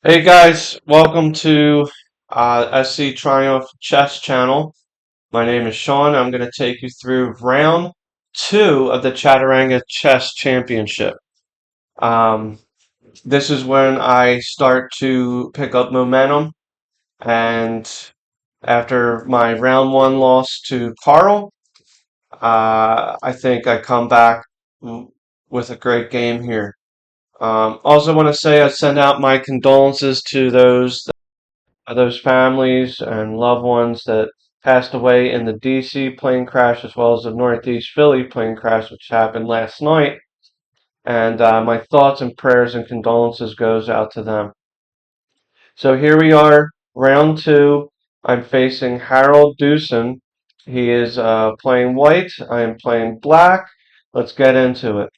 Hey guys, welcome to SC Triumph Chess Channel. My name is Shawn. I'm going to take you through round two of the Chaturanga Chess Championship. Um, this is when I start to pick up momentum, and after my round one loss to Carl, I think I come back with a great game here. Also want to say I send out my condolences to those families and loved ones that passed away in the DC plane crash as well as the Northeast Philly plane crash, which happened last night. And my thoughts and prayers and condolences goes out to them. So here we are, round two. I'm facing Harold Dewson. He is playing white. I am playing black. Let's get into it.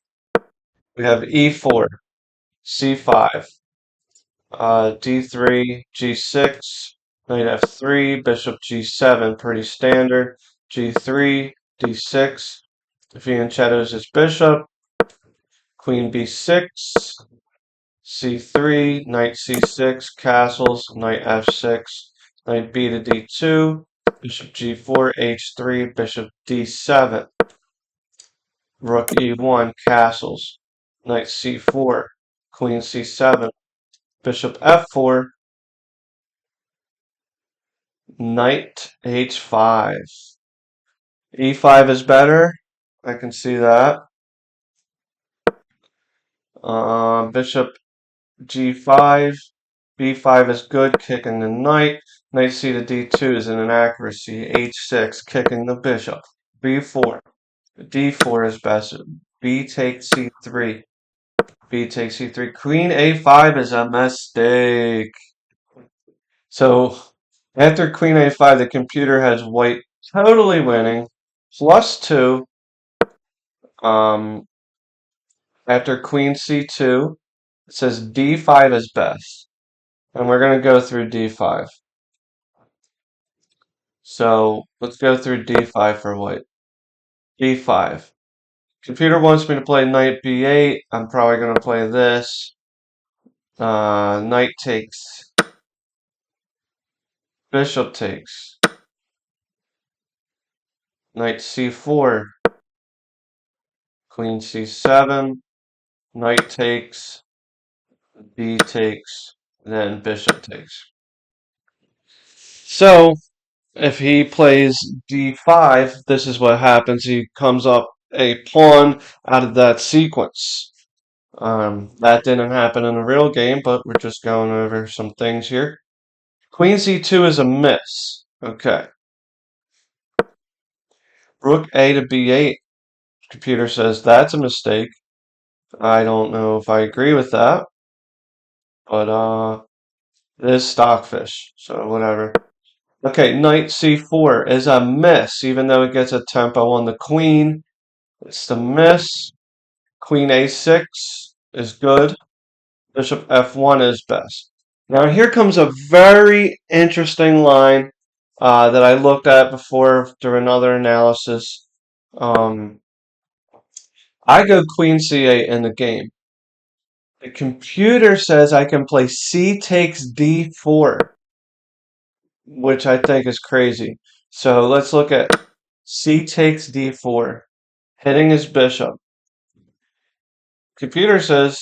We have E4, C5, D3, G6, knight F3, bishop G7, pretty standard. G3, D6, fianchettos his bishop, queen B6, C3, knight C6, castles, knight F6, knight B to D2, bishop G4, H3, bishop D7, rook E1, castles, knight C4, queen C7, bishop F4, knight h5. e5 is better. I can see that. Bishop g5. b5 is good, kicking the knight. Knight c to d2 is an inaccuracy. h6, kicking the bishop. b4. d4 is best. b takes c3. b takes c3. Queen a5 is a mistake. So after queen a5, the computer has white totally winning. +2. Um, After queen c2, it says d5 is best. And we're going to go through d5. So let's go through d5 for white. d5. Computer wants me to play knight b8. I'm probably going to play this. Knight takes. Bishop takes. Knight c4. Queen c7. Knight takes. B takes. Then bishop takes. So if he plays d5, this is what happens. He comes up a pawn out of that sequence. That didn't happen in the real game, but we're just going over some things here. Queen c2 is a miss. Okay. Rook a to b8. Computer says that's a mistake. I don't know if I agree with that, but it is stockfish, so whatever. Okay, knight c4 is a miss, even though it gets a tempo on the queen. It's the miss. Queen a6 is good. Bishop f1 is best. Now here comes a very interesting line that I looked at before through another analysis. Um, I go queen c8 in the game. The computer says I can play c takes d4, which I think is crazy. So let's look at c takes d4, hitting his bishop. Computer says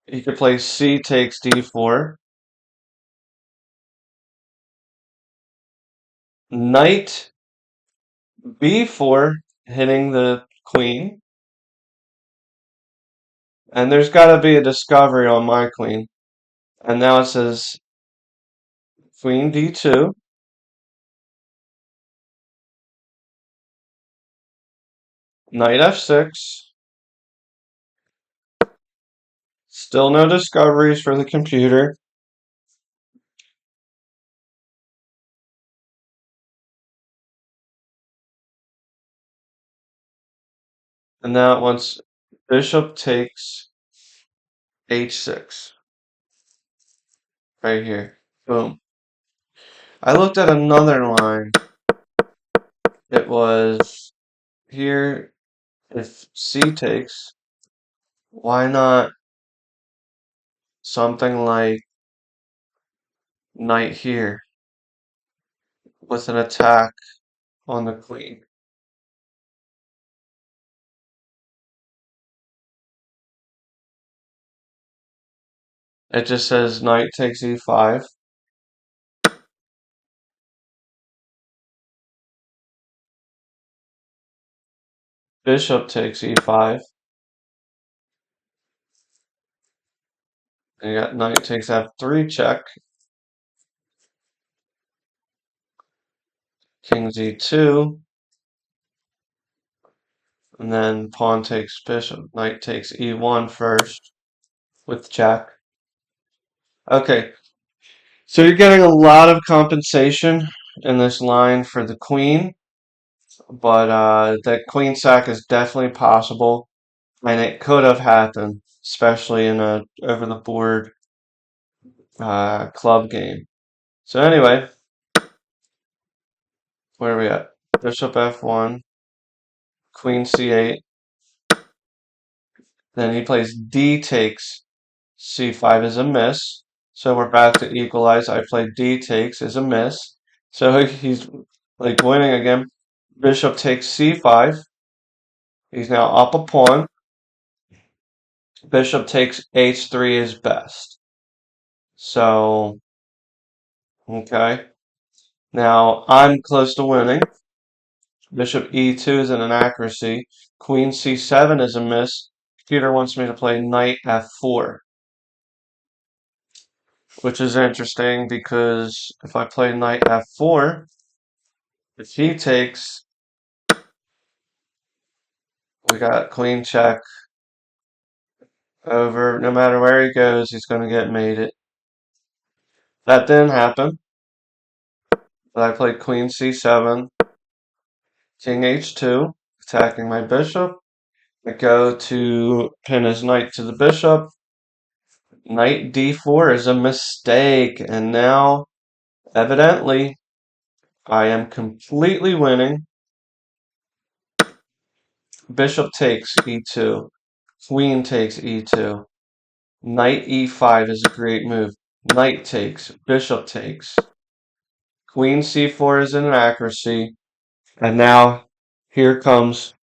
he could play c takes d4, knight b4, hitting the queen, and there's got to be a discovery on my queen. And now it says queen d2, knight f6. Still no discoveries for the computer. And now it wants bishop takes h6. Right here. Boom. I looked at another line. It was here, if c takes, why not something like knight here with an attack on the queen. It just says knight takes e5. Bishop takes e5. And you got knight takes f3 check. King z2. And then pawn takes bishop. Knight takes e1 first with check. Okay, so you're getting a lot of compensation in this line for the queen, but that queen sack is definitely possible, and it could have happened, especially in a over-the-board club game. So anyway, where are we at? Bishop f1, queen c8. Then he plays d takes c5 is a miss. So we're back to equalize. I played d takes is a miss. So he's like winning again. Bishop takes c5. He's now up a pawn. Bishop takes h3 is best. So, okay. Now I'm close to winning. Bishop e2 is an inaccuracy. Queen c7 is a miss. Peter wants me to play knight f4, which is interesting because if I play knight f4, if he takes, we got queen check over. No matter where he goes, he's going to get mated. That didn't happen. But I played queen c7, king h2, attacking my bishop. I go to pin his knight to the bishop. Knight d4 is a mistake, and now, evidently, I am completely winning. Bishop takes e2. Queen takes e2. Knight e5 is a great move. Knight takes. Bishop takes. Queen c4 is an accuracy. And now, here comes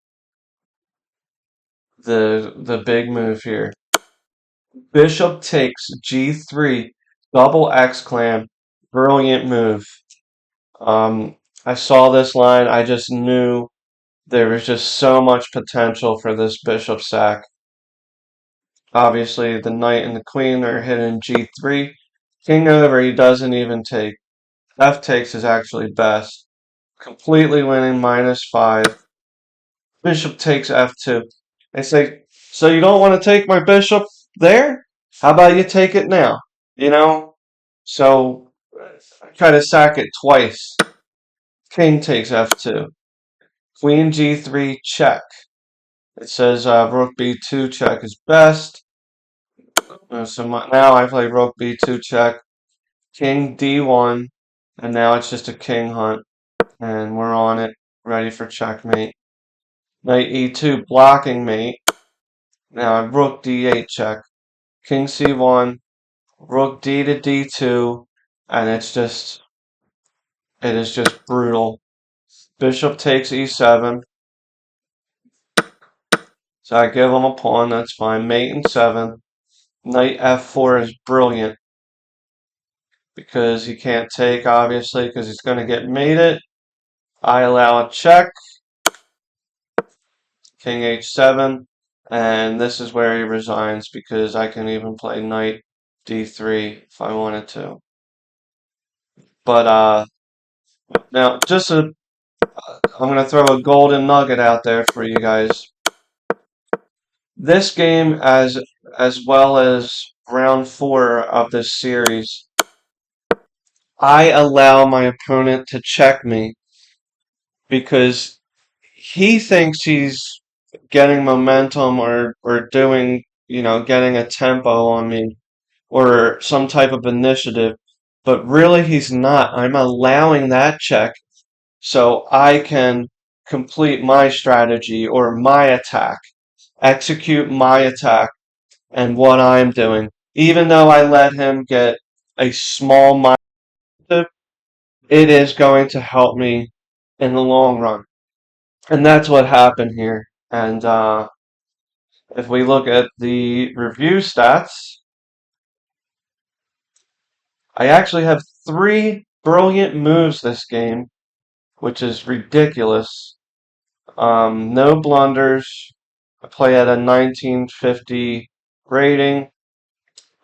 the big move here. Bishop takes g3. Double X clam. Brilliant move. I saw this line. I just knew there was just so much potential for this bishop sack. Obviously, the knight and the queen are hidden g3. King over, he doesn't even take. F takes is actually best. Completely winning -5. Bishop takes f2. They say, so you don't want to take my bishop there? How about you take it now? You know? So I try to sack it twice. King takes f2. Queen g3 check. It says rook b2 check is best. So now I play rook b2 check. King d1. And now it's just a king hunt. And we're on it. Ready for checkmate. Knight e2 blocking mate. Now I rook d8 check. King c1. Rook d to d2. And it is just brutal. Bishop takes e7. So I give him a pawn, that's fine. Mate in 7. Knight f4 is brilliant because he can't take, obviously, because he's going to get mated. I allow a check. King h7. And this is where he resigns because I can even play knight d3 if I wanted to. But now, I'm going to throw a golden nugget out there for you guys. This game, as well as round 4 of this series, I allow my opponent to check me because he thinks he's getting momentum or doing, getting a tempo on me or some type of initiative, but really he's not. I'm allowing that check so I can complete my strategy or my attack, execute my attack and what I'm doing, even though I let him get a small it is going to help me in the long run. And that's what happened here. And if we look at the review stats, I actually have 3 brilliant moves this game, which is ridiculous. No blunders. I play at a 1950 rating.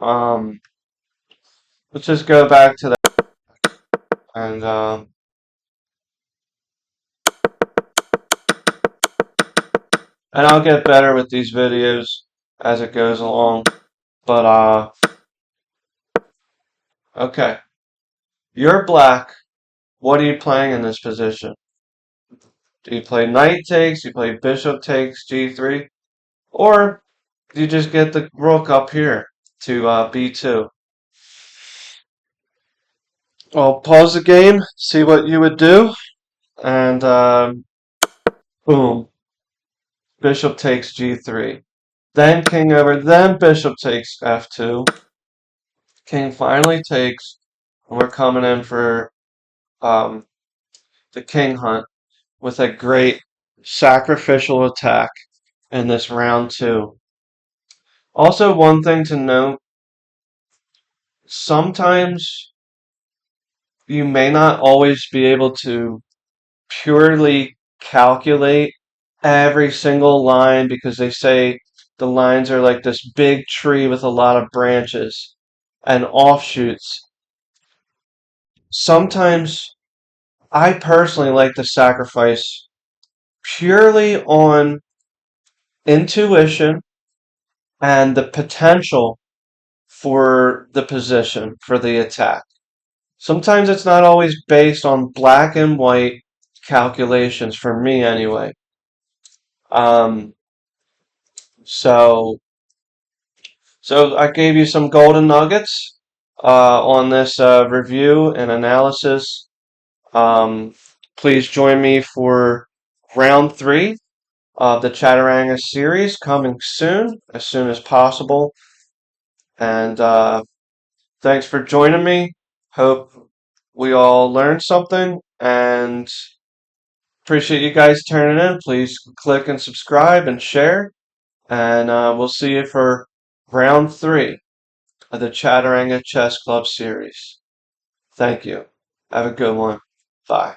Um, let's just go back to that, and I'll get better with these videos as it goes along. But okay, you're black. What are you playing in this position? Do you play knight takes? Do you play bishop takes g3? Or do you just get the rook up here to b2? Well, pause the game, see what you would do, and boom, bishop takes g3. Then king over, then bishop takes f2. King finally takes, and we're coming in for um, the king hunt with a great sacrificial attack in this round 2. Also, one thing to note, sometimes you may not always be able to purely calculate every single line because they say the lines are like this big tree with a lot of branches and offshoots. Sometimes I personally like to sacrifice purely on intuition and the potential for the position, for the attack. Sometimes it's not always based on black and white calculations, for me anyway. Um, so, so I gave you some golden nuggets on this review and analysis. Um, please join me for round 3 of the Chaturanga series coming soon, as soon as possible. And thanks for joining me. Hope we all learned something and appreciate you guys turning in. Please click and subscribe and share. And we'll see you for round 3 of the Chaturanga Chess Club series. Thank you. Have a good one. Bye.